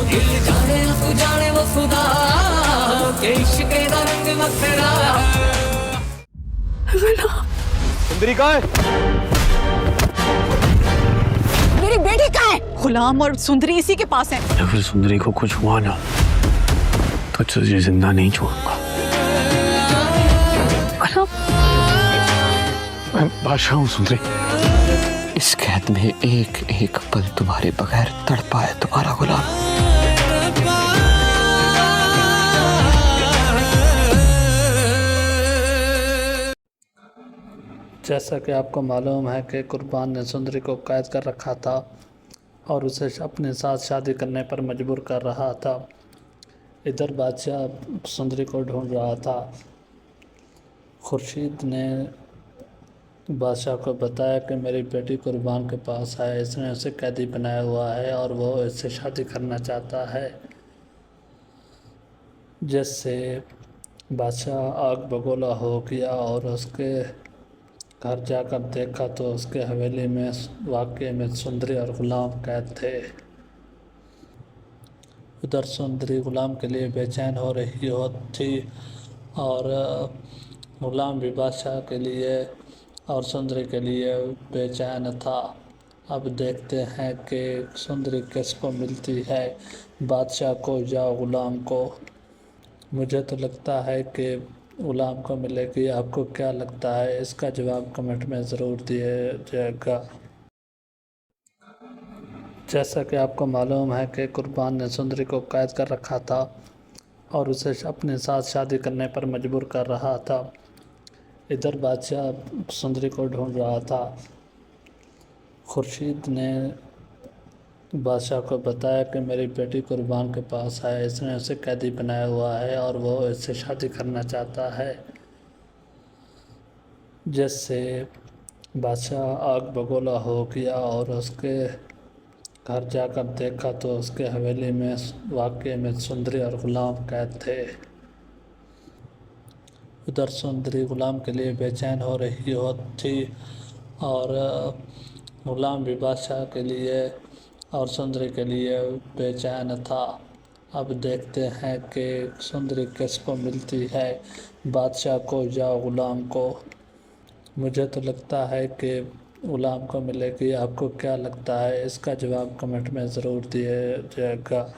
दिल जाने तू जाने वो खुदा के इश्क दा रंग वखरा। सुंदरी कहाँ है? मेरी बेटी कहाँ है? गुलाम और सुंदरी इसी के पास है। अगर सुंदरी को कुछ हुआ ना तो तुझे जिंदा नहीं छोड़ूंगा। गुलाम, मैं बादशाह हूँ सुंदरी। इस कैद में एक एक पल तुम्हारे बगैर तड़पा है तुम्हारा गुलाम। जैसा कि आपको मालूम है कि कुर्बान ने सुंदरी को कैद कर रखा था और उसे अपने साथ शादी करने पर मजबूर कर रहा था। इधर बादशाह सुंदरी को ढूंढ रहा था। खुर्शीद ने बादशाह को बताया कि मेरी बेटी कुर्बान के पास है, इसने उसे कैदी बनाया हुआ है और वो इससे शादी करना चाहता है। जिससे बादशाह आग बगोला हो गया और उसके घर जाकर देखा तो उसके हवेली में वाकई में सुंदरी और गुलाम कैद थे। उधर सुंदरी गुलाम के लिए बेचैन हो रही थी और गुलाम भी बादशाह के लिए और सुंदरी के लिए बेचैन था। अब देखते हैं कि सुंदरी किसको मिलती है, बादशाह को या गुलाम को। मुझे तो लगता है कि गुलाम को मिलेगी। आपको क्या लगता है? इसका जवाब कमेंट में ज़रूर दिया जाएगा। जैसा कि आपको मालूम है कि कुर्बान ने सुंदरी को कैद कर रखा था और उसे अपने साथ शादी करने पर मजबूर कर रहा था। इधर बादशाह सुंदरी को ढूंढ रहा था। खुर्शीद ने बादशाह को बताया कि मेरी बेटी कुर्बान के पास है, इसने उसे कैदी बनाया हुआ है और वो इससे शादी करना चाहता है। जिससे बादशाह आग बगोला हो गया और उसके घर जाकर देखा तो उसके हवेली में वाकई में सुंदरी और गुलाम कैद थे। उधर सुंदरी गुलाम के लिए बेचैन हो रही थी और गुलाम भी बादशाह के लिए और सुंदरी के लिए बेचैन था। अब देखते हैं कि सुंदरी किसको मिलती है, बादशाह को या गुलाम को। मुझे तो लगता है कि गुलाम को मिलेगी। आपको क्या लगता है? इसका जवाब कमेंट में ज़रूर दिया जाएगा।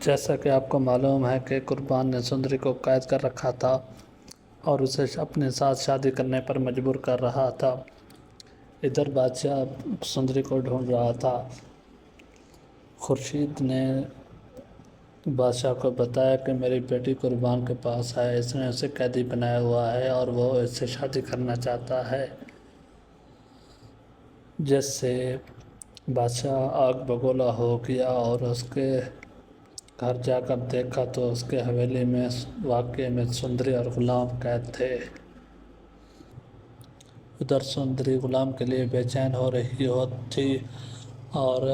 जैसा कि आपको मालूम है कि कुर्बान ने सुंदरी को कैद कर रखा था और उसे अपने साथ शादी करने पर मजबूर कर रहा था। इधर बादशाह सुंदरी को ढूंढ रहा था। खुर्शीद ने बादशाह को बताया कि मेरी बेटी कुर्बान के पास है, इसने उसे कैदी बनाया हुआ है और वो इससे शादी करना चाहता है। जिससे बादशाह आग बगोला हो गया और उसके घर जाकर देखा तो उसके हवेली में वाकई में सुंदरी और गुलाम कैद थे। उधर सुंदरी गुलाम के लिए बेचैन हो रही थी और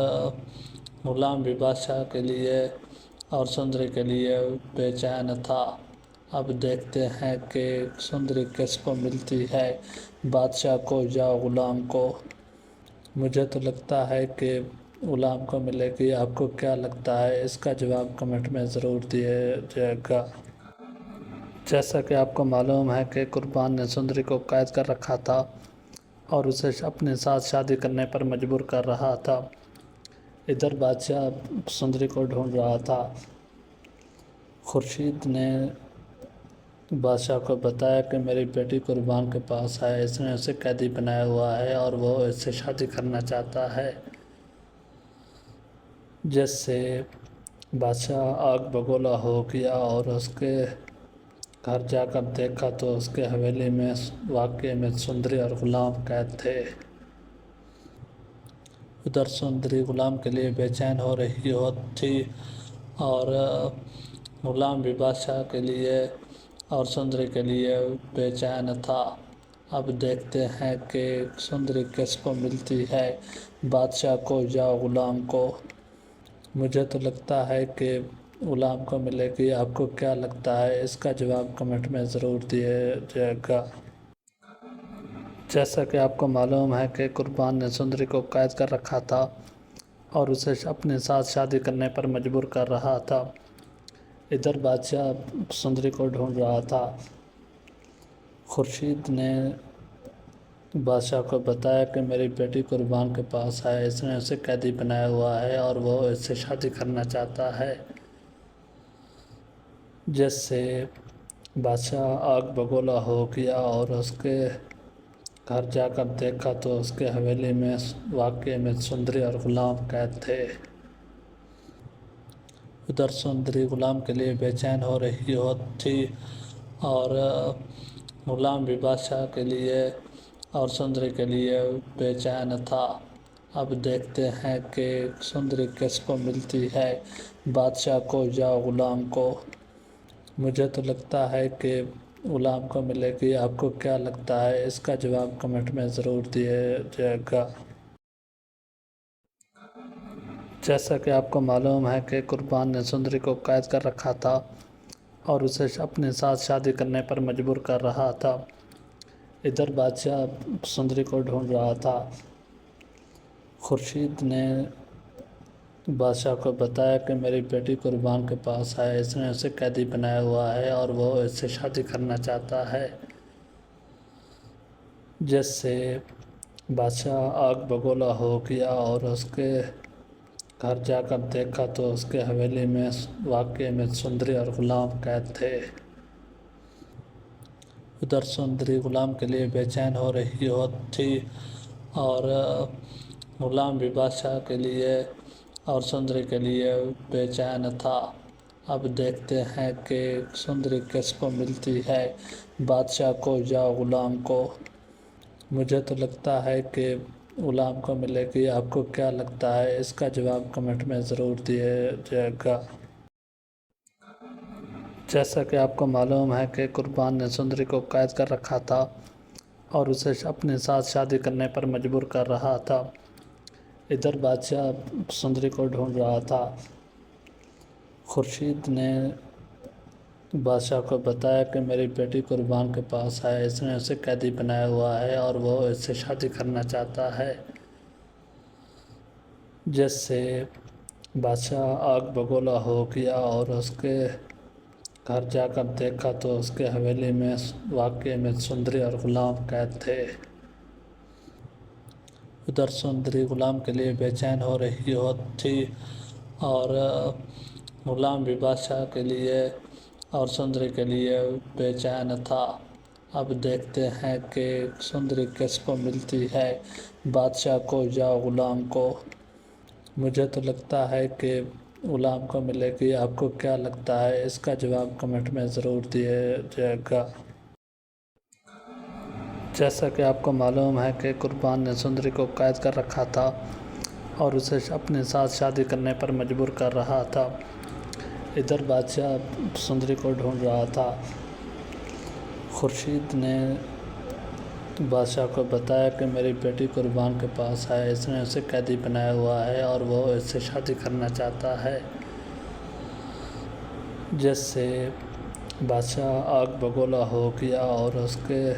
गुलाम भी बादशाह के लिए और सुंदरी के लिए बेचैन था। अब देखते हैं कि सुंदरी किसको मिलती है, बादशाह को या गुलाम को। मुझे तो लगता है कि गुलाम को मिलेगी। आपको क्या लगता है? इसका जवाब कमेंट में ज़रूर दिया जाएगा। जैसा कि आपको मालूम है कि कुर्बान ने सुंदरी को कैद कर रखा था और उसे अपने साथ शादी करने पर मजबूर कर रहा था। इधर बादशाह सुंदरी को ढूंढ रहा था। खुर्शीद ने बादशाह को बताया कि मेरी बेटी कुर्बान के पास है, इसने उसे कैदी बनाया हुआ है और वो इससे शादी करना चाहता है। जिससे बादशाह आग बगोला हो गया और उसके घर जाकर देखा तो उसके हवेली में वाकई में सुंदरी और गुलाम कैद थे। उधर सुंदरी गुलाम के लिए बेचैन हो रही थी और गुलाम भी बादशाह के लिए और सुंदरी के लिए बेचैन था। अब देखते हैं कि सुंदरी किसको मिलती है, बादशाह को या गुलाम को। मुझे तो लगता है कि गुलाम को मिलेगी। आपको क्या लगता है? इसका जवाब कमेंट में ज़रूर दिया जाएगा। जैसा कि आपको मालूम है कि कुर्बान ने सुंदरी को कैद कर रखा था اور اسے اپنے ساتھ شادی کرنے پر مجبور کر رہا تھا۔ ادھر بادشاہ سندری کو ڈھونڈ رہا تھا۔ خورشید نے بادشاہ کو بتایا کہ میری بیٹی قربان کے پاس ہے، اس نے اسے قیدی بنایا ہوا ہے اور وہ اس سے شادی کرنا چاہتا ہے، جس سے بادشاہ آگ بگولا ہو گیا اور اس کے گھر جا کر دیکھا تو اس کے حویلی میں واقعے میں سندری اور غلام قید تھے۔ ادھر سندری غلام کے لیے بے چین ہو رہی تھی اور غلام بھی بادشاہ کے لیے اور سندری کے لیے بے چین تھا۔ اب دیکھتے ہیں کہ سندری کس کو ملتی ہے، بادشاہ کو یا غلام کو۔ مجھے تو لگتا ہے کہ غلام کو ملے گی، آپ کو کیا لگتا ہے؟ اس کا جواب کمنٹ میں ضرور دیا جائے گا۔ جیسا کہ آپ کو معلوم ہے کہ قربان نے سندری کو قید کر رکھا تھا اور اسے اپنے ساتھ شادی کرنے پر مجبور کر رہا تھا۔ ادھر بادشاہ سندری کو ڈھونڈ رہا تھا۔ خورشید نے بادشاہ کو بتایا کہ میری بیٹی قربان کے پاس ہے، اس نے اسے قیدی بنایا ہوا ہے اور وہ اس سے شادی کرنا چاہتا ہے، جس سے بادشاہ آگ بگولا ہو گیا اور اس کے گھر جا کر دیکھا تو اس کے حویلی میں واقعے میں سندری اور غلام قید تھے۔ ادھر سندری غلام کے لیے بے چین ہو رہی تھی اور غلام بھی بادشاہ کے لیے اور سندری کے لیے بے چین تھا۔ اب دیکھتے ہیں کہ سندری کس کو ملتی ہے، بادشاہ کو یا غلام کو۔ مجھے تو لگتا ہے کہ غلام کو ملے گی، آپ کو کیا لگتا ہے؟ اس کا جواب کمنٹ میں ضرور دیا جائے گا۔ جیسا کہ آپ کو معلوم ہے کہ قربان نے سندری کو قید کر رکھا تھا اور اسے اپنے ساتھ شادی کرنے پر مجبور کر رہا تھا۔ ادھر بادشاہ سندری کو ڈھونڈ رہا تھا۔ خورشید نے بادشاہ کو بتایا کہ میری بیٹی قربان کے پاس ہے، اس نے اسے قیدی بنایا ہوا ہے اور وہ اس سے شادی کرنا چاہتا ہے، جس سے بادشاہ آگ بگولا ہو گیا اور اس کے گھر جا کر دیکھا تو اس کے حویلی میں واقعے میں سندری اور غلام قید تھے۔ ادھر سندری غلام کے لیے بے چین ہو رہی تھی اور غلام بھی بادشاہ کے لیے اور سندری کے لیے بے چین تھا۔ اب دیکھتے ہیں کہ سندری کس کو ملتی ہے، بادشاہ کو یا غلام کو۔ مجھے تو لگتا ہے کہ غلام کو ملے گی، آپ کو کیا لگتا ہے؟ اس کا جواب کمنٹ میں ضرور دیا جائے گا۔ جیسا کہ آپ کو معلوم ہے کہ قربان نے سندری کو قید کر رکھا تھا اور اسے اپنے ساتھ شادی کرنے پر مجبور کر رہا تھا۔ ادھر بادشاہ سندری کو ڈھونڈ رہا تھا۔ خورشید نے بادشاہ کو بتایا کہ میری بیٹی قربان کے پاس ہے، اس نے اسے قیدی بنایا ہوا ہے اور وہ اس سے شادی کرنا چاہتا ہے، جس سے بادشاہ آگ بگولا ہو گیا اور اس کے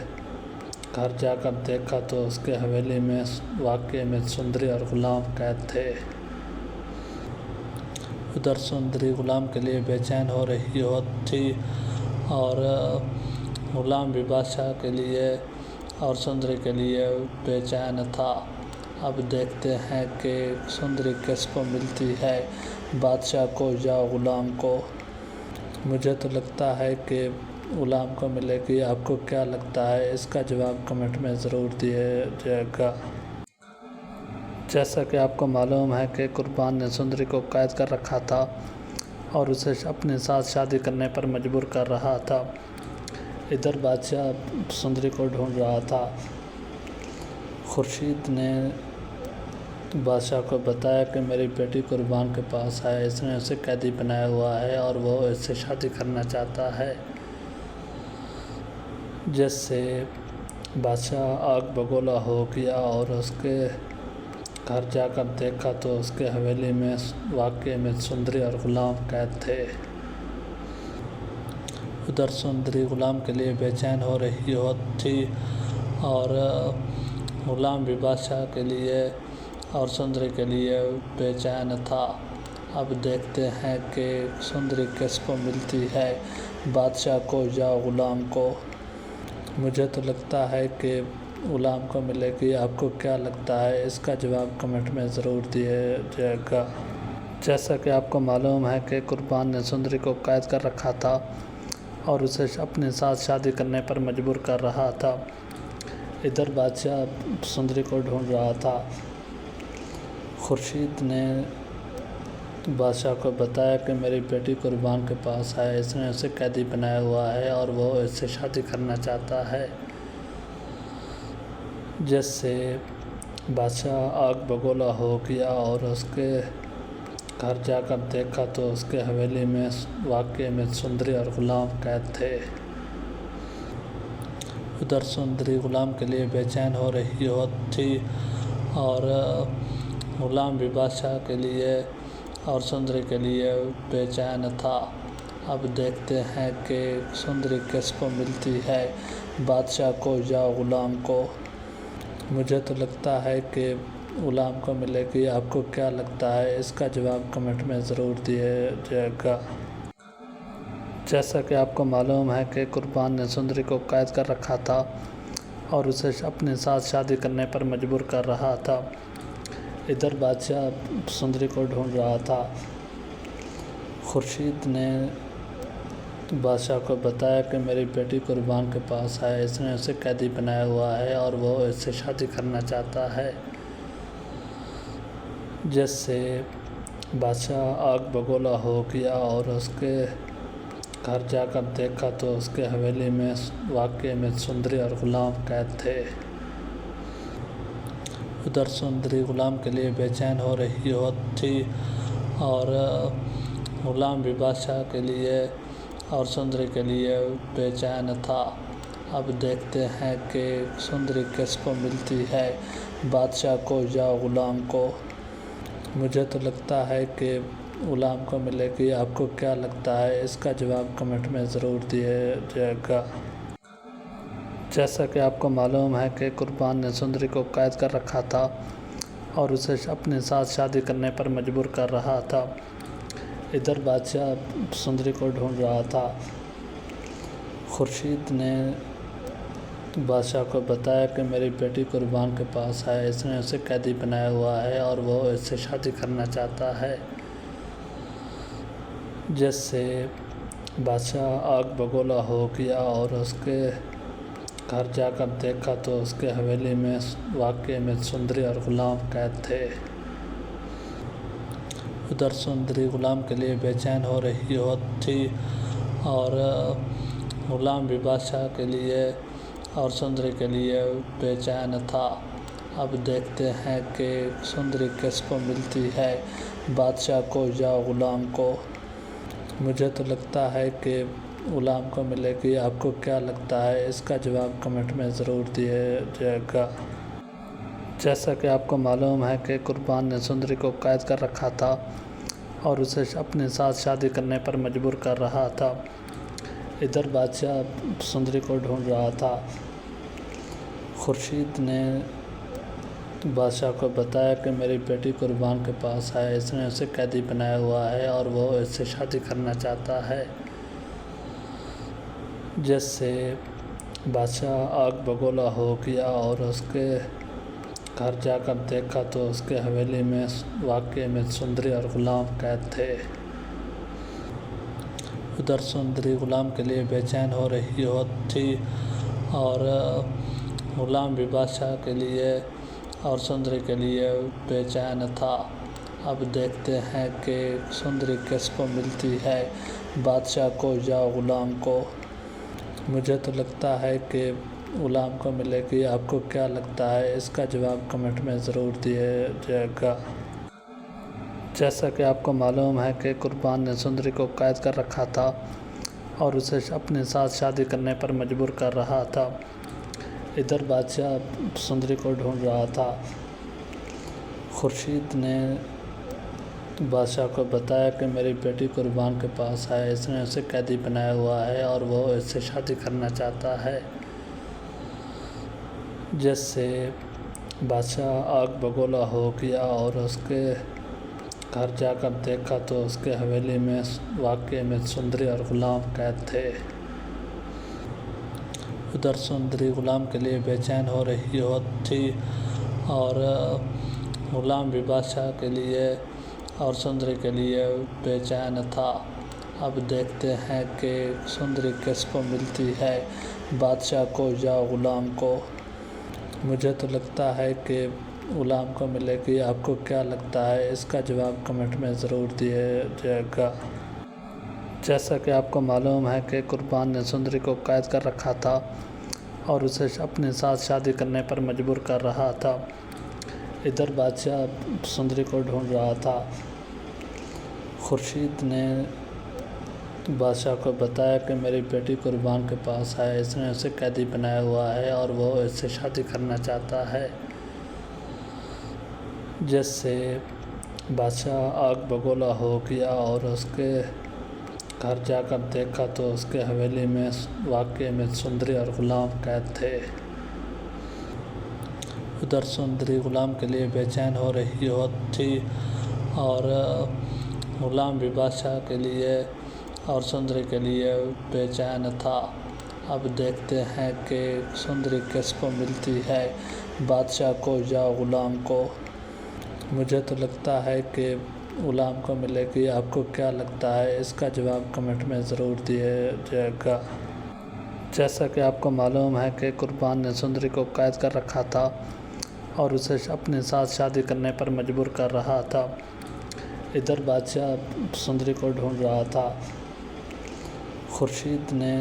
گھر جا کر دیکھا تو اس کے حویلی میں واقعے میں سندری اور غلام قید تھے۔ ادھر سندری غلام کے لیے بے چین ہو رہی تھی اور غلام بھی بادشاہ کے لیے اور سندری کے لیے بے چین تھا۔ اب دیکھتے ہیں کہ سندری کس کو ملتی ہے، بادشاہ کو یا غلام کو۔ مجھے تو لگتا ہے کہ غلام کو ملے گی، آپ کو کیا لگتا ہے؟ اس کا جواب کمنٹ میں ضرور دیا جائے گا۔ جیسا کہ آپ کو معلوم ہے کہ قربان نے سندری کو قید کر رکھا تھا اور اسے اپنے ساتھ شادی کرنے پر مجبور کر رہا تھا۔ ادھر بادشاہ سندری کو ڈھونڈ رہا تھا۔ خورشید نے بادشاہ کو بتایا کہ میری بیٹی قربان کے پاس ہے، اس نے اسے قیدی بنایا ہوا ہے اور وہ اس سے شادی کرنا چاہتا ہے، جس سے بادشاہ آگ بگولا ہو گیا اور اس کے گھر جا کر دیکھا تو اس کے حویلی میں واقعے میں سندری اور غلام قید تھے۔ ادھر سندری غلام کے لیے بے چین ہو رہی تھی اور غلام بھی بادشاہ کے لیے और सुंदरी के लिए बेचैन था। अब देखते हैं कि सुंदरी किसको मिलती है, बादशाह को या गुलाम को। मुझे तो लगता है कि गुलाम को मिलेगी। आपको क्या लगता है? इसका जवाब कमेंट में ज़रूर दिया जाएगा। जैसा कि आपको मालूम है कि कुर्बान ने सुंदरी को कैद कर रखा था और उसे अपने साथ शादी करने पर मजबूर कर रहा था। इधर बादशाह सुंदरी को ढूंढ रहा था। खुर्शीद ने बादशाह को बताया कि मेरी बेटी कुर्बान के पास है, इसने उसे कैदी बनाया हुआ है और वो इससे शादी करना चाहता है। जिससे बादशाह आग बगोला हो गया और उसके घर जाकर देखा तो उसके हवेली में वाकई में सुंदरी और गुलाम कैद थे। उधर सुंदरी गुलाम के लिए बेचैन हो रही थी और गुलाम भी बादशाह के लिए और सुंदरी के लिए बेचैन था। अब देखते हैं कि सुंदरी किसको मिलती है, बादशाह को या गुलाम को। मुझे तो लगता है कि गुलाम को मिलेगी। आपको क्या लगता है? इसका जवाब कमेंट में ज़रूर दिया जाएगा। जैसा कि आपको मालूम है कि कुर्बान ने सुंदरी को कैद कर रखा था और उसे अपने साथ शादी करने पर मजबूर कर रहा था। इधर बादशाह सुंदरी को ढूंढ रहा था। खुर्शीद ने बादशाह को बताया कि मेरी बेटी कुर्बान के पास है, इसने उसे कैदी बनाया हुआ है और वो इससे शादी करना चाहता है। जिससे बादशाह आग बगोला हो गया और उसके घर जाकर देखा तो उसके हवेली में वाकई में सुंदरी और गुलाम कैद थे। उधर सुंदरी गुलाम के लिए बेचैन हो रही थी और गुलाम भी बादशाह के लिए और सुंदरी के लिए बेचैन था। अब देखते हैं कि सुंदरी किसको मिलती है, बादशाह को या गुलाम को। मुझे तो लगता है कि गुलाम को मिलेगी। आपको क्या लगता है? इसका जवाब कमेंट में ज़रूर दिया जाएगा। जैसा कि आपको मालूम है कि कुर्बान ने सुंदरी को कैद कर रखा था और उसे अपने साथ शादी करने पर मजबूर कर रहा था। इधर बादशाह सुंदरी को ढूंढ रहा था। खुर्शीद ने बादशाह को बताया कि मेरी बेटी कुर्बान के पास है, इसने उसे कैदी बनाया हुआ है और वो इससे शादी करना चाहता है। जिससे बादशाह आग बगोला हो गया और उसके घर जाकर देखा तो उसके हवेली में वाकई में सुंदरी और गुलाम कैद थे। उधर सुंदरी गुलाम के लिए बेचैन हो रही थी और गुलाम भी बादशाह के लिए और सुंदरी के लिए बेचैन था। अब देखते हैं कि सुंदरी किसको मिलती है, बादशाह को या गुलाम को। मुझे तो लगता है कि गुलाम को मिलेगी। आपको क्या लगता है? इसका जवाब कमेंट में ज़रूर दिया जाएगा। जैसा कि आपको मालूम है कि कुर्बान ने सुंदरी को कैद कर रखा था और उसे अपने साथ शादी करने पर मजबूर कर रहा था। इधर बादशाह सुंदरी को ढूंढ रहा था। खुर्शीद ने बादशाह को बताया कि मेरी बेटी कुर्बान के पास है, इसने उसे कैदी बनाया हुआ है और वो इससे शादी करना चाहता है। जिससे बादशाह आग बगोला हो गया और उसके घर जाकर देखा तो उसके हवेली में वाकई में सुंदरी और गुलाम कैद थे। उधर सुंदरी गुलाम के लिए बेचैन हो रही थी और गुलाम भी बादशाह के लिए और सुंदरी के लिए बेचैन था। अब देखते हैं कि सुंदरी किसको मिलती है, बादशाह को या गुलाम को। मुझे तो लगता है कि गुलाम को मिलेगी। आपको क्या लगता है? इसका जवाब कमेंट में ज़रूर दिया जाएगा। जैसा कि आपको मालूम है कि कुर्बान ने सुंदरी को कैद कर रखा था और उसे अपने साथ शादी करने पर मजबूर कर रहा था। इधर बादशाह सुंदरी को ढूंढ रहा था। खुर्शीद ने बादशाह को बताया कि मेरी बेटी कुर्बान के पास है, इसने उसे कैदी बनाया हुआ है और वो इससे शादी करना चाहता है। जिससे बादशाह आग बगोला हो गया और उसके घर जाकर देखा तो उसके हवेली में वाकई में सुंदरी और ग़ुलाम कैद थे। उधर सुंदरी ग़ुलाम के लिए बेचैन हो रही थी और ग़ुलाम भी बादशाह के लिए और सुंदरी के लिए बेचैन था। अब देखते हैं कि सुंदरी किसको मिलती है, बादशाह को या ग़ुलाम को। मुझे तो लगता है कि ग़ुलाम को मिलेगी। आपको क्या लगता है? इसका जवाब कमेंट में ज़रूर दिया जाएगा। जैसा कि आपको मालूम है कि कुर्बान ने सुंदरी को कैद कर रखा था और उसे अपने साथ शादी करने पर मजबूर कर रहा था। इधर बादशाह सुंदरी को ढूंढ रहा था। खुर्शीद ने बादशाह को बताया कि मेरी बेटी कुर्बान के पास है, इसने उसे कैदी बनाया हुआ है और वो इससे शादी करना चाहता है। जिससे बादशाह आग बगोला हो गया और उसके घर जाकर देखा तो उसके हवेली में वाकई में सुंदरी और ग़ुलाम कैद थे। उधर सुंदरी ग़ुलाम के लिए बेचैन हो रही थी और ग़ुलाम भी बादशाह के लिए और सुंदरी के लिए बेचैन था। अब देखते हैं कि सुंदरी किसको मिलती है, बादशाह को या ग़ुलाम को। मुझे तो लगता है कि ग़ुलाम को मिलेगी। आपको क्या लगता है? इसका जवाब कमेंट में ज़रूर दिया जाएगा। जैसा कि आपको मालूम है कि कुर्बान ने सुंदरी को कैद कर रखा था और उसे अपने साथ शादी करने पर मजबूर कर रहा था। इधर बादशाह सुंदरी को ढूंढ रहा था। खुर्शीद ने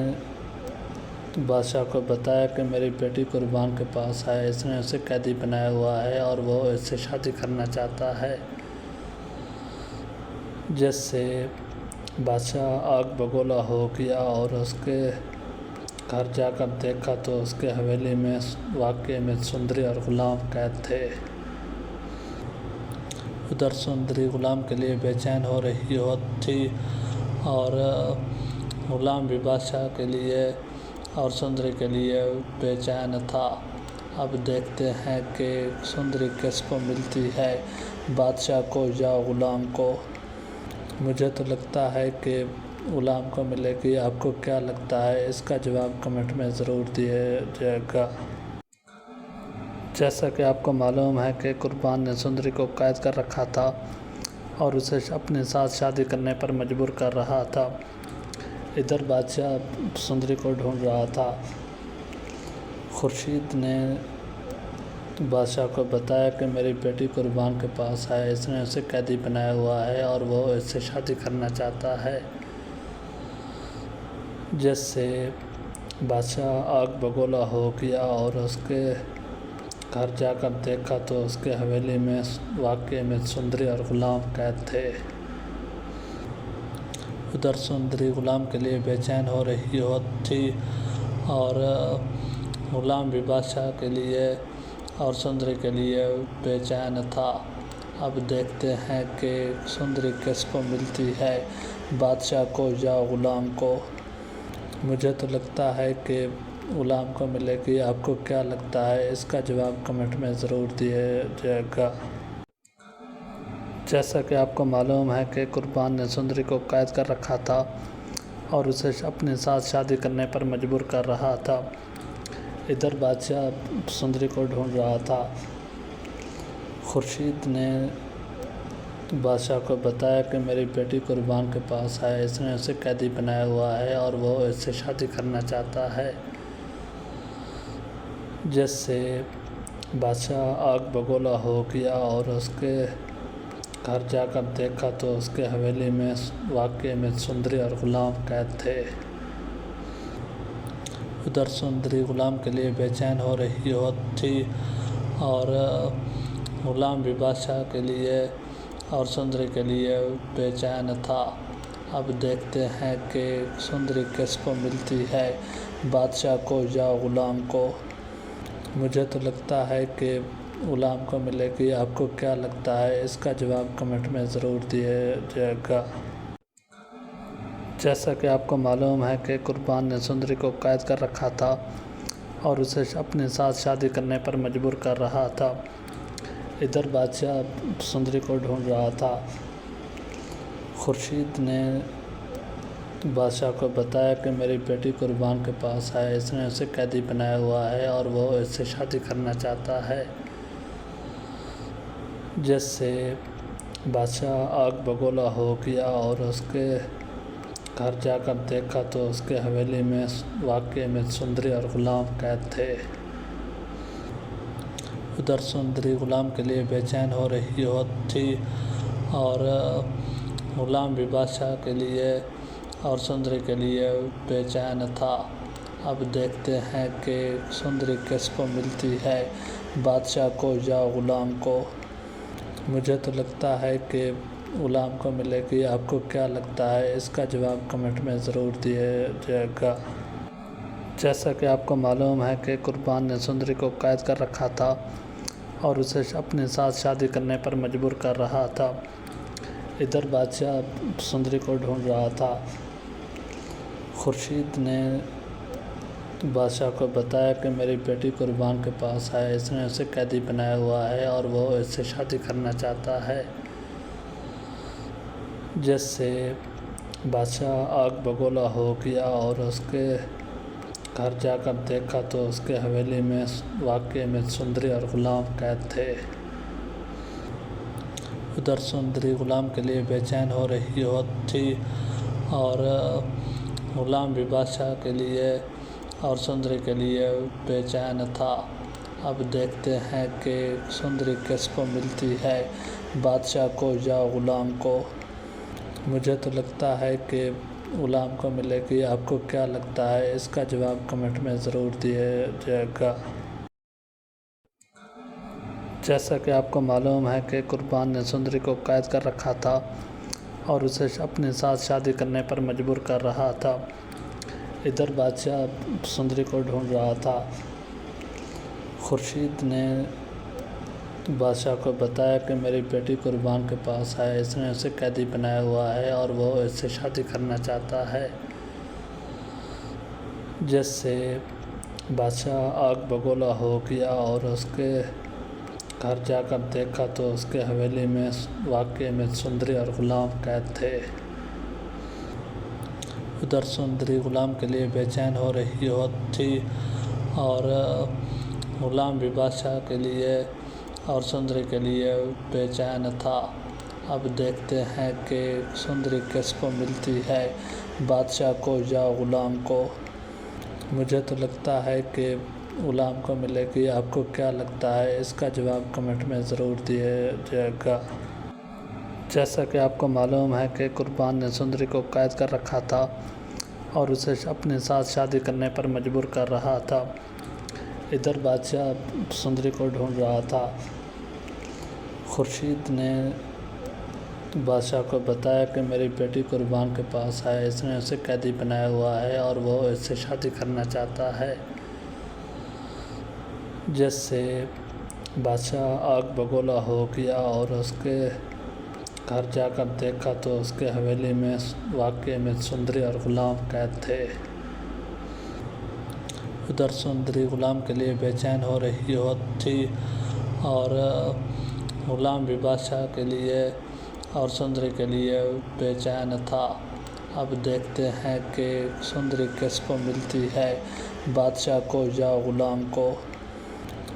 बादशाह को बताया कि मेरी बेटी कुर्बान के पास है, इसने उसे कैदी बनाया हुआ है और वो इससे शादी करना चाहता है। जिससे बादशाह आग बगोला हो गया और उसके घर जाकर देखा तो उसके हवेली में वाकई में सुंदरी और ग़ुलाम कैद थे। उधर सुंदरी ग़ुलाम के लिए बेचैन हो रही थी और ग़ुलाम भी बादशाह के लिए और सुंदरी के लिए बेचैन था। अब देखते हैं कि सुंदरी किसको मिलती है, बादशाह को या ग़ुलाम को। मुझे तो लगता है कि ग़ुलाम को मिलेगी। आपको क्या लगता है? इसका जवाब कमेंट में ज़रूर दिया जाएगा। जैसा कि आपको मालूम है कि कुर्बान ने सुंदरी को कैद कर रखा था और उसे अपने साथ शादी करने पर मजबूर कर रहा था। इधर बादशाह सुंदरी को ढूंढ रहा था। खुर्शीद ने बादशाह को बताया कि मेरी बेटी कुर्बान के पास है, इसने उसे कैदी बनाया हुआ है और वो इससे शादी करना चाहता है। जिससे बादशाह आग बगोला हो गया और उसके घर जाकर देखा तो उसके हवेली में वाकई में सुंदरी और ग़ुलाम कैद थे। उधर सुंदरी ग़ुलाम के लिए बेचैन हो रही थी और ग़ुलाम भी बादशाह के लिए और सुंदरी के लिए बेचैन था। अब देखते हैं कि सुंदरी किसको मिलती है, बादशाह को या ग़ुलाम को। मुझे तो लगता है कि ग़ुलाम को मिलेगी। आपको क्या लगता है? इसका जवाब कमेंट में ज़रूर दिया जाएगा। जैसा कि आपको मालूम है कि कुर्बान ने सुंदरी को कैद कर रखा था और उसे अपने साथ शादी करने पर मजबूर कर रहा था। इधर बादशाह सुंदरी को ढूंढ रहा था। खुर्शीद ने बादशाह को बताया कि मेरी बेटी कुर्बान के पास है, इसने उसे कैदी बनाया हुआ है और वो इससे शादी करना चाहता है। जिससे बादशाह आग बगोला हो गया और उसके घर जाकर देखा तो उसके हवेली में वाकई में सुंदरी और ग़ुलाम कैद थे। उधर सुंदरी ग़ुलाम के लिए बेचैन हो रही थी और ग़ुलाम भी बादशाह के लिए और सुंदरी के लिए बेचैन था। अब देखते हैं कि सुंदरी किसको मिलती है, बादशाह को या ग़ुलाम को। मुझे तो लगता है कि ग़ुलाम को मिलेगी। आपको क्या लगता है? इसका जवाब कमेंट में ज़रूर दिया जाएगा। जैसा कि आपको मालूम है कि कुर्बान ने सुंदरी को कैद कर रखा था اور اسے اپنے ساتھ شادی کرنے پر مجبور کر رہا تھا۔ ادھر بادشاہ سندری کو ڈھونڈ رہا تھا۔ خورشید نے بادشاہ کو بتایا کہ میری بیٹی قربان کے پاس ہے، اس نے اسے قیدی بنایا ہوا ہے اور وہ اس سے شادی کرنا چاہتا ہے، جس سے بادشاہ آگ بگولا ہو گیا اور اس کے گھر جا کر دیکھا تو اس کے حویلی میں واقعے میں سندری اور غلام قید تھے۔ ادھر سندری غلام کے لیے بے چین ہو رہی تھی اور غلام بھی بادشاہ کے لیے اور سندری کے لیے بے چین تھا۔ اب دیکھتے ہیں کہ سندری کس کو ملتی ہے، بادشاہ کو یا غلام کو۔ مجھے تو لگتا ہے کہ غلام کو ملے گی، آپ کو کیا لگتا ہے؟ اس کا جواب کمنٹ میں ضرور دیا جائے گا۔ جیسا کہ آپ کو معلوم ہے کہ قربان نے سندری کو قید کر رکھا تھا اور اسے اپنے ساتھ شادی کرنے پر مجبور کر رہا تھا۔ ادھر بادشاہ سندری کو ڈھونڈ رہا تھا۔ خورشید نے بادشاہ کو بتایا کہ میری بیٹی قربان کے پاس ہے، اس نے اسے قیدی بنایا ہوا ہے اور وہ اس سے شادی کرنا چاہتا ہے، جس سے بادشاہ آگ بگولا ہو گیا اور اس کے گھر جا کر دیکھا تو اس کے حویلی میں واقعے میں سندری اور غلام قید تھے۔ ادھر سندری غلام کے لیے بے چین ہو رہی تھی اور غلام بھی بادشاہ کے لیے اور سندری کے لیے بے چین تھا۔ اب دیکھتے ہیں کہ سندری کس کو ملتی ہے، بادشاہ کو یا غلام کو۔ مجھے تو لگتا ہے کہ غلام کو ملے گی، آپ کو کیا لگتا ہے؟ اس کا جواب کمنٹ میں ضرور دیا جائے گا۔ جیسا کہ آپ کو معلوم ہے کہ قربان نے سندری کو قید کر رکھا تھا اور اسے اپنے ساتھ شادی کرنے پر مجبور کر رہا تھا۔ ادھر بادشاہ سندری کو ڈھونڈ رہا تھا۔ خورشید نے بادشاہ کو بتایا کہ میری بیٹی قربان کے پاس ہے، اس نے اسے قیدی بنایا ہوا ہے اور وہ اس سے شادی کرنا چاہتا ہے، جس سے بادشاہ آگ بگولا ہو گیا اور اس کے گھر جا کر دیکھا تو اس کے حویلی میں واقعے میں سندری اور غلام قید تھے۔ ادھر سندری غلام کے لیے بے چین ہو رہی تھی اور غلام بھی بادشاہ کے لیے اور سندری کے لیے بے چین تھا۔ اب دیکھتے ہیں کہ سندری کس کو ملتی ہے، بادشاہ کو یا غلام کو۔ مجھے تو لگتا ہے کہ غلام کو ملے گی، آپ کو کیا لگتا ہے؟ اس کا جواب کمنٹ میں ضرور دیا جائے گا۔ جیسا کہ آپ کو معلوم ہے کہ قربان نے سندری کو قید کر رکھا تھا اور اسے اپنے ساتھ شادی کرنے پر مجبور کر رہا تھا۔ ادھر بادشاہ سندری کو ڈھونڈ رہا تھا۔ خورشید نے بادشاہ کو بتایا کہ میری بیٹی قربان کے پاس ہے، اس نے اسے قیدی بنایا ہوا ہے اور وہ اس سے شادی کرنا چاہتا ہے، جس سے بادشاہ آگ بگولا ہو گیا اور اس کے گھر جا کر دیکھا تو اس کے حویلی میں واقعے میں سندری اور غلام قید تھے۔ ادھر سندری غلام کے لیے بے چین ہو رہی تھی اور غلام بھی بادشاہ کے لیے اور سندری کے لیے بے چین تھا۔ اب دیکھتے ہیں کہ سندری کس کو ملتی ہے، بادشاہ کو یا غلام کو۔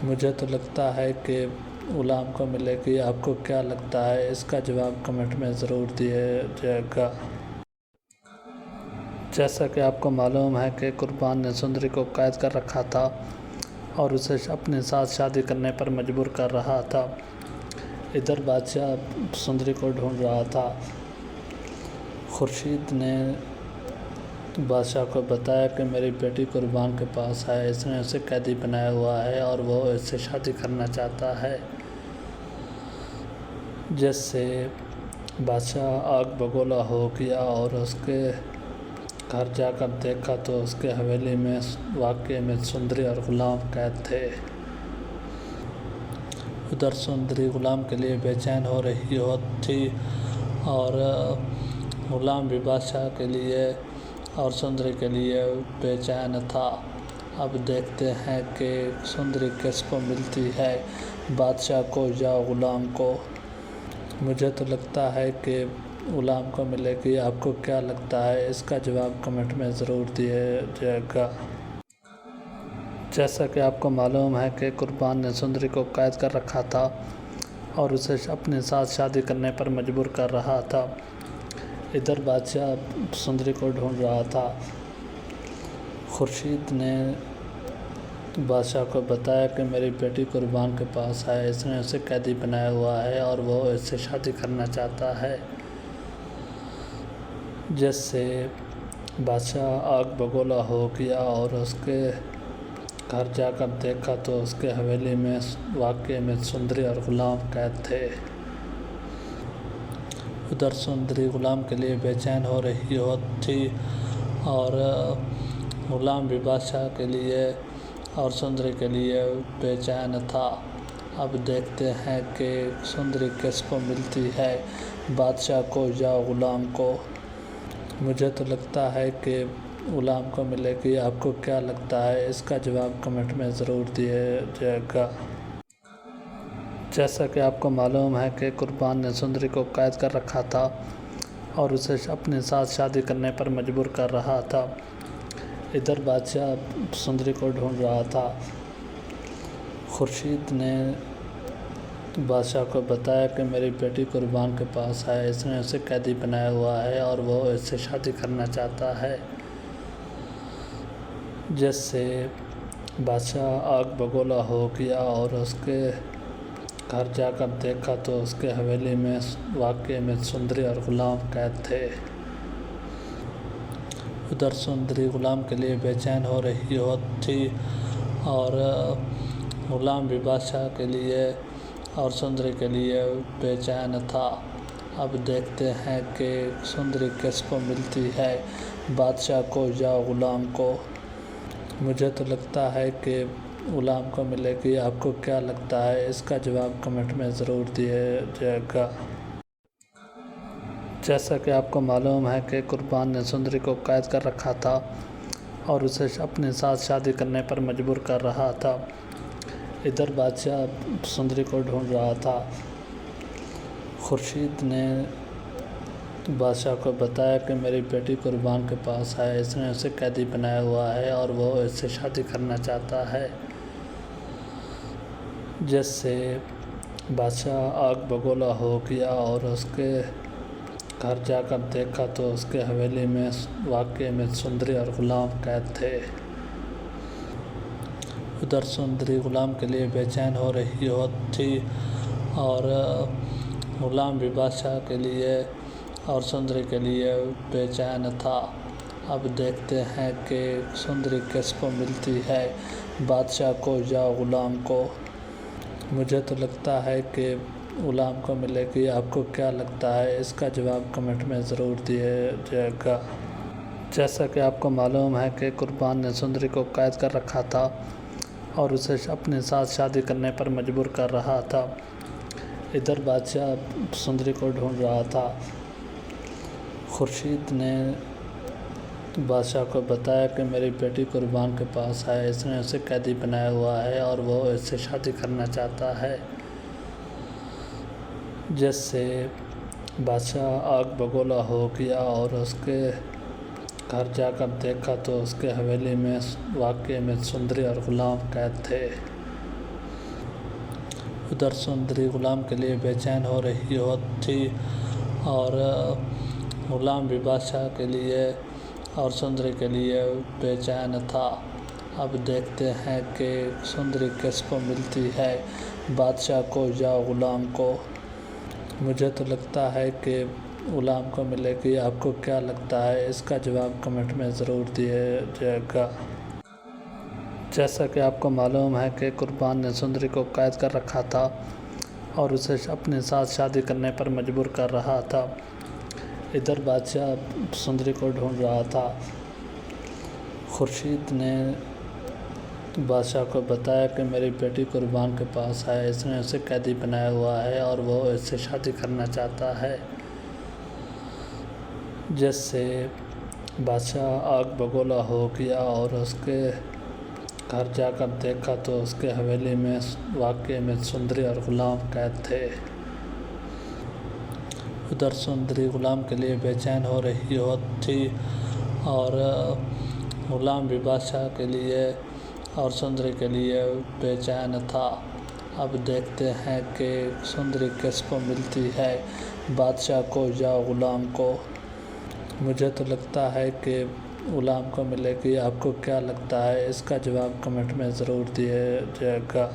مجھے تو لگتا ہے کہ غلام کو ملے گی، آپ کو کیا لگتا ہے؟ اس کا جواب کمنٹ میں ضرور دیا جائے گا۔ جیسا کہ آپ کو معلوم ہے کہ قربان نے سندری کو قید کر رکھا تھا اور اسے اپنے ساتھ شادی کرنے پر مجبور کر رہا تھا۔ ادھر بادشاہ سندری کو ڈھونڈ رہا تھا۔ خورشید نے بادشاہ کو بتایا کہ میری بیٹی قربان کے پاس ہے، اس نے اسے قیدی بنایا ہوا ہے اور وہ اس سے شادی کرنا چاہتا ہے، جس سے بادشاہ آگ بگولا ہو گیا اور اس کے گھر جا کر دیکھا تو اس کے حویلی میں واقعے میں سندری اور غلام قید تھے۔ ادھر سندری غلام کے لیے بے چین ہو رہی تھی اور غلام بھی بادشاہ کے لیے اور سندری کے لیے بے چین تھا۔ اب دیکھتے ہیں کہ سندری کس کو ملتی ہے، بادشاہ کو یا غلام کو۔ مجھے تو لگتا ہے کہ غلام کو ملے گی، آپ کو کیا لگتا ہے؟ اس کا جواب کمنٹ میں ضرور دیا جائے گا۔ جیسا کہ آپ کو معلوم ہے کہ قربان نے سندری کو قید کر رکھا تھا اور اسے اپنے ساتھ شادی کرنے پر مجبور کر رہا تھا۔ ادھر بادشاہ سندری کو ڈھونڈ رہا تھا۔ خورشید نے بادشاہ کو بتایا کہ میری بیٹی قربان کے پاس ہے، اس نے اسے قیدی بنایا ہوا ہے اور وہ اس سے شادی کرنا چاہتا ہے، جس سے بادشاہ آگ بگولا ہو گیا اور اس کے گھر جا کر دیکھا تو اس کے حویلی میں واقعے میں سندری اور غلام قید تھے۔ ادھر سندری غلام کے لیے بے چین ہو رہی تھی اور غلام بھی بادشاہ کے لیے اور سندری کے لیے بے چین تھا۔ اب دیکھتے ہیں کہ سندری کس کو ملتی ہے، بادشاہ کو یا غلام کو۔ مجھے تو لگتا ہے کہ غلام کو ملے گی، آپ کو کیا لگتا ہے؟ اس کا جواب کمنٹ میں ضرور دیا جائے گا۔ جیسا کہ آپ کو معلوم ہے کہ قربان نے سندری کو قید کر رکھا تھا اور اسے اپنے ساتھ شادی کرنے پر مجبور کر رہا تھا۔ ادھر بادشاہ سندری کو ڈھونڈ رہا تھا۔ خورشید نے بادشاہ کو بتایا کہ میری بیٹی قربان کے پاس ہے، اس نے اسے قیدی بنایا ہوا ہے اور وہ اس سے شادی کرنا چاہتا ہے، جس سے بادشاہ آگ بگولا ہو گیا اور اس کے گھر جا کر دیکھا تو اس کے حویلی میں واقعے میں سندری اور غلام قید تھے۔ ادھر سندری غلام کے لیے بے چین ہو رہی تھی اور غلام بھی بادشاہ کے لیے اور سندری کے لیے بے چین تھا۔ اب دیکھتے ہیں کہ سندری کس کو ملتی ہے، بادشاہ کو یا غلام کو۔ مجھے تو لگتا ہے کہ غلام کو ملے گی، آپ کو کیا لگتا ہے؟ اس کا جواب کمنٹ میں ضرور دیا جائے گا۔ جیسا کہ آپ کو معلوم ہے کہ قربان نے سندری کو قید کر رکھا تھا اور اسے اپنے ساتھ شادی کرنے پر مجبور کر رہا تھا۔ ادھر بادشاہ سندری کو ڈھونڈ رہا تھا۔ خورشید نے بادشاہ کو بتایا کہ میری بیٹی قربان کے پاس ہے، اس نے اسے قیدی بنایا ہوا ہے اور وہ اس سے شادی کرنا چاہتا ہے، جس سے بادشاہ آگ بگولا ہو گیا اور اس کے گھر جا کر دیکھا تو اس کے حویلی میں واقعے میں سندری اور غلام قید تھے۔ ادھر سندری غلام کے لیے بے چین ہو رہی تھی اور غلام بھی بادشاہ کے لیے اور سندری کے لیے بے چین تھا۔ اب دیکھتے ہیں کہ سندری کس کو ملتی ہے، بادشاہ کو یا غلام کو۔ مجھے تو لگتا ہے کہ غلام کو ملے گی، آپ کو کیا لگتا ہے؟ اس کا جواب کمنٹ میں ضرور دیا جائے گا۔ جیسا کہ آپ کو معلوم ہے کہ قربان نے سندری کو قید کر رکھا تھا اور اسے اپنے ساتھ شادی کرنے پر مجبور کر رہا تھا۔ ادھر بادشاہ سندری کو ڈھونڈ رہا تھا۔ خورشید نے بادشاہ کو بتایا کہ میری بیٹی قربان کے پاس ہے، اس نے اسے قیدی بنایا ہوا ہے اور وہ اس سے شادی کرنا چاہتا ہے، جس، جس، گھر جا کر دیکھا تو اس کے حویلی میں واقعے میں سندری اور غلام قید تھے۔ ادھر سندری غلام کے لیے بے چین ہو رہی تھی اور غلام بھی بادشاہ کے لیے اور سندری کے لیے بے چین تھا۔ اب دیکھتے ہیں کہ سندری کس کو ملتی ہے، بادشاہ کو یا غلام کو۔ مجھے تو لگتا ہے کہ غلام کو ملے گی، آپ کو کیا لگتا ہے؟ اس کا جواب کمنٹ میں ضرور دیا جائے گا۔ جیسا کہ آپ کو معلوم ہے کہ قربان نے سندری کو قید کر رکھا تھا اور اسے اپنے ساتھ شادی کرنے پر مجبور کر رہا تھا۔ ادھر بادشاہ سندری کو ڈھونڈ رہا تھا۔ خورشید نے بادشاہ کو بتایا کہ میری بیٹی قربان کے پاس ہے، اس نے اسے قیدی بنایا ہوا ہے اور وہ اس سے شادی کرنا چاہتا ہے، جس سے بادشاہ آگ بگولا ہو گیا اور اس کے घर जाकर देखा तो उसके हवेली में वाकई में सुंदरी और गुलाम कैद थे। उधर सुंदरी गुलाम के लिए बेचैन हो रही थी और गुलाम भी बादशाह के लिए और सुंदरी के लिए बेचैन था। अब देखते हैं कि सुंदरी किसको मिलती है, बादशाह को या गुलाम को। मुझे तो लगता है कि गुलाम को मिलेगी। आपको क्या लगता है? इसका जवाब कमेंट में ज़रूर दिया जाएगा।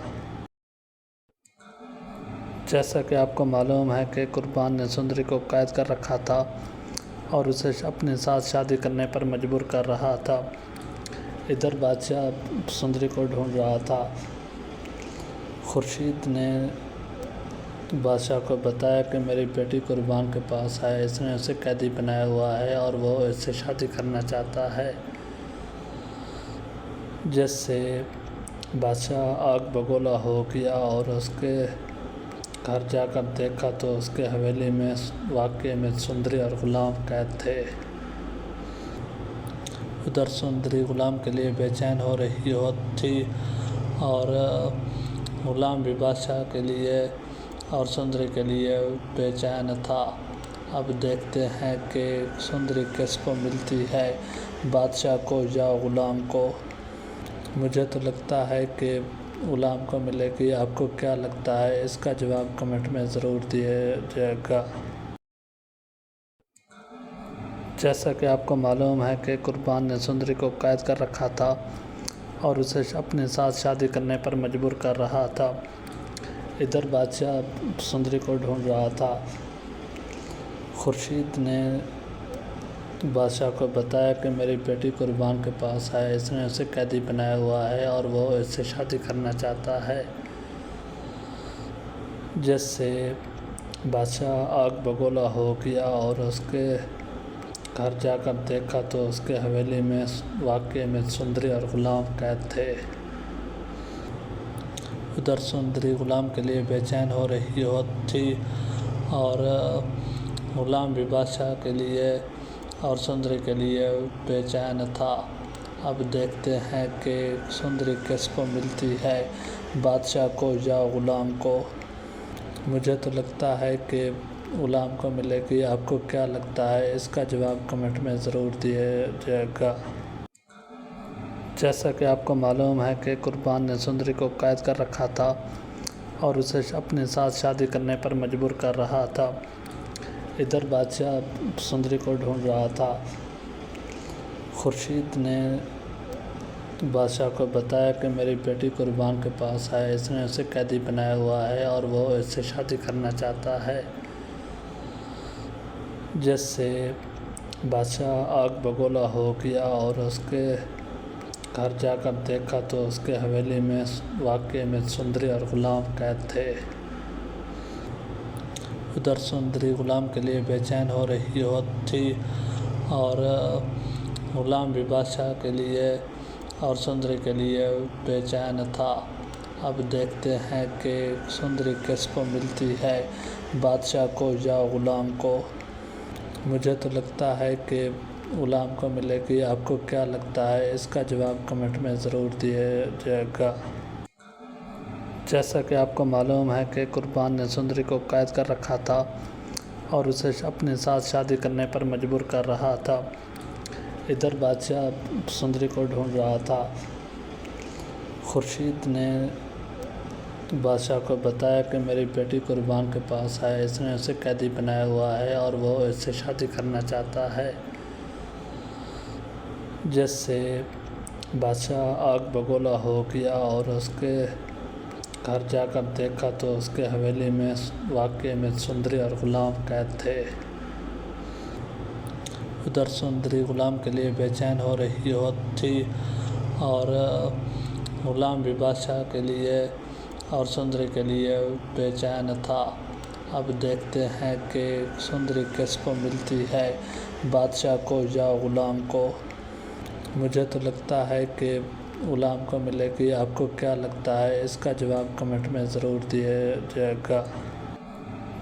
जैसा कि आपको मालूम है कि कुर्बान ने सुंदरी को कैद कर रखा था और उसे अपने साथ शादी करने पर मजबूर कर रहा था। इधर बादशाह सुंदरी को ढूंढ रहा था। खुर्शीद ने बादशाह को बताया कि मेरी बेटी कुर्बान के पास है, इसने उसे कैदी बनाया हुआ है और वो इससे शादी करना चाहता है। जिससे बादशाह आग बगोला हो गया और उसके घर जाकर देखा तो उसके हवेली में वाकई में सुंदरी और गुलाम कैद थे। उधर सुंदरी गुलाम के लिए बेचैन हो रही थी और गुलाम भी बादशाह के लिए और सुंदरी के लिए बेचैन था। अब देखते हैं कि सुंदरी किसको मिलती है, बादशाह को या गुलाम को। मुझे तो लगता है कि गुलाम को मिलेगी। आपको क्या लगता है? इसका जवाब कमेंट में ज़रूर दिया जाएगा। जैसा कि आपको मालूम है कि कुर्बान ने सुंदरी को कैद कर रखा था और उसे अपने साथ शादी करने पर मजबूर कर रहा था। इधर बादशाह सुंदरी को ढूंढ रहा था। खुर्शीद ने बादशाह को बताया कि मेरी बेटी कुर्बान के पास है, इसने उसे कैदी बनाया हुआ है और वो इससे शादी करना चाहता है। जिससे बादशाह आग बगोला हो गया और उसके घर जाकर देखा तो उसके हवेली में वाकई में सुंदरी और गुलाम कैद थे। उधर सुंदरी गुलाम के लिए बेचैन हो रही थी और गुलाम भी बादशाह के लिए और सुंदरी के लिए बेचैन था। अब देखते हैं कि सुंदरी किसको मिलती है, बादशाह को या गुलाम को। मुझे तो लगता है कि गुलाम को मिलेगी। आपको क्या लगता है? इसका जवाब कमेंट में ज़रूर दिया जाएगा। जैसा कि आपको मालूम है कि कुर्बान ने सुंदरी को कैद कर रखा था और उसे अपने साथ शादी करने पर मजबूर कर रहा था। इधर बादशाह सुंदरी को ढूंढ रहा था। खुर्शीद ने बादशाह को बताया कि मेरी बेटी कुर्बान के पास है, इसने उसे कैदी बनाया हुआ है और वो इससे शादी करना चाहता है। जिससे बादशाह आग बगोला हो गया और उसके घर जाकर देखा तो उसके हवेली में वाकई में सुंदरी और गुलाम कैद थे। उधर सुंदरी गुलाम के लिए बेचैन हो रही थी और गुलाम भी बादशाह के लिए और सुंदरी के लिए बेचैन था। अब देखते हैं कि सुंदरी किसको मिलती है, बादशाह को या गुलाम को। मुझे तो लगता है कि गुलाम को मिलेगी। आपको क्या लगता है? इसका जवाब कमेंट में ज़रूर दिया जाएगा। जैसा कि आपको मालूम है कि कुर्बान ने सुंदरी को कैद कर रखा था और उसे अपने साथ शादी करने पर मजबूर कर रहा था। इधर बादशाह सुंदरी को ढूंढ रहा था। खुर्शीद ने बादशाह को बताया कि मेरी बेटी कुर्बान के पास है, इसने उसे कैदी बनाया हुआ है और वो इससे शादी करना चाहता है। जिससे बादशाह आग बगोला हो गया और उसके घर जाकर देखा तो उसके हवेली में वाकई में सुंदरी और गुलाम कैद थे। उधर सुंदरी गुलाम के लिए बेचैन हो रही थी और गुलाम भी बादशाह के लिए और सुंदरी के लिए बेचैन था। अब देखते हैं कि सुंदरी किसको मिलती है, बादशाह को या गुलाम को। मुझे तो लगता है कि गुलाम को मिलेगी। आपको क्या लगता है? इसका जवाब कमेंट में ज़रूर दिया जाएगा।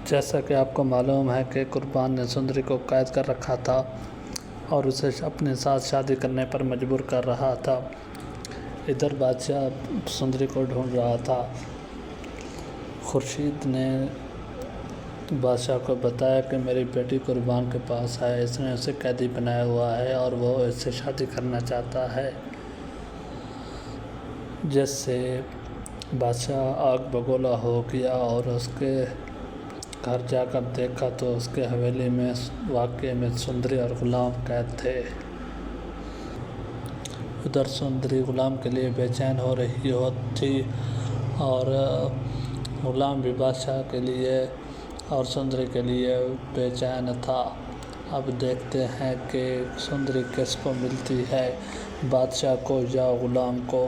जैसा कि आपको मालूम है कि कुर्बान ने सुंदरी को कैद कर रखा था और उसे अपने साथ शादी करने पर मजबूर कर रहा था। इधर बादशाह सुंदरी को ढूंढ रहा था। खुर्शीद ने बादशाह को बताया कि मेरी बेटी कुर्बान के पास है, इसने उसे कैदी बनाया हुआ है और वो इससे शादी करना चाहता है। जिससे बादशाह आग बगोला हो गया और उसके घर जाकर देखा तो उसके हवेली में वाकई में सुंदरी और ग़ुलाम कैद थे। उधर सुंदरी ग़ुलाम के लिए बेचैन हो रही थी और ग़ुलाम भी बादशाह के लिए और सुंदरी के लिए बेचैन था। अब देखते हैं कि सुंदरी किसको मिलती है, बादशाह को या ग़ुलाम को।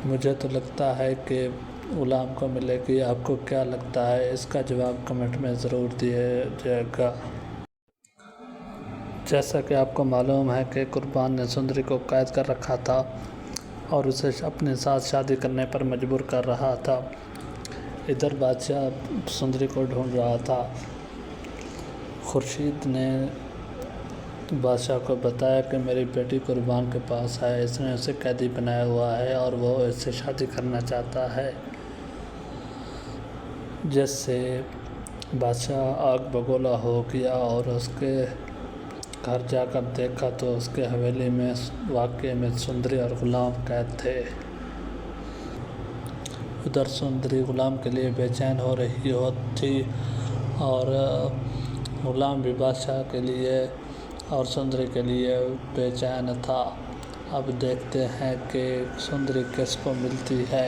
मुझे तो लगता है कि ग़ुलाम को मिलेगी। आपको क्या लगता है? इसका जवाब कमेंट में ज़रूर दिया जाएगा। जैसा कि आपको मालूम है कि कुर्बान ने सुंदरी को कैद कर रखा था और उसे अपने साथ शादी करने पर मजबूर कर रहा था। इधर बादशाह सुंदरी को ढूंढ रहा था। खुर्शीद ने बादशाह को बताया कि मेरी बेटी कुर्बान के पास है, इसने उसे कैदी बनाया हुआ है और वो इससे शादी करना चाहता है। जिससे बादशाह आग बगोला हो गया और उसके घर जाकर देखा तो उसके हवेली में वाकई में सुंदरी और ग़ुलाम कैद थे। उधर सुंदरी ग़ुलाम के लिए बेचैन हो रही थी और ग़ुलाम भी बादशाह के लिए और सुंदरी के लिए बेचैन था। अब देखते हैं कि सुंदरी किसको मिलती है।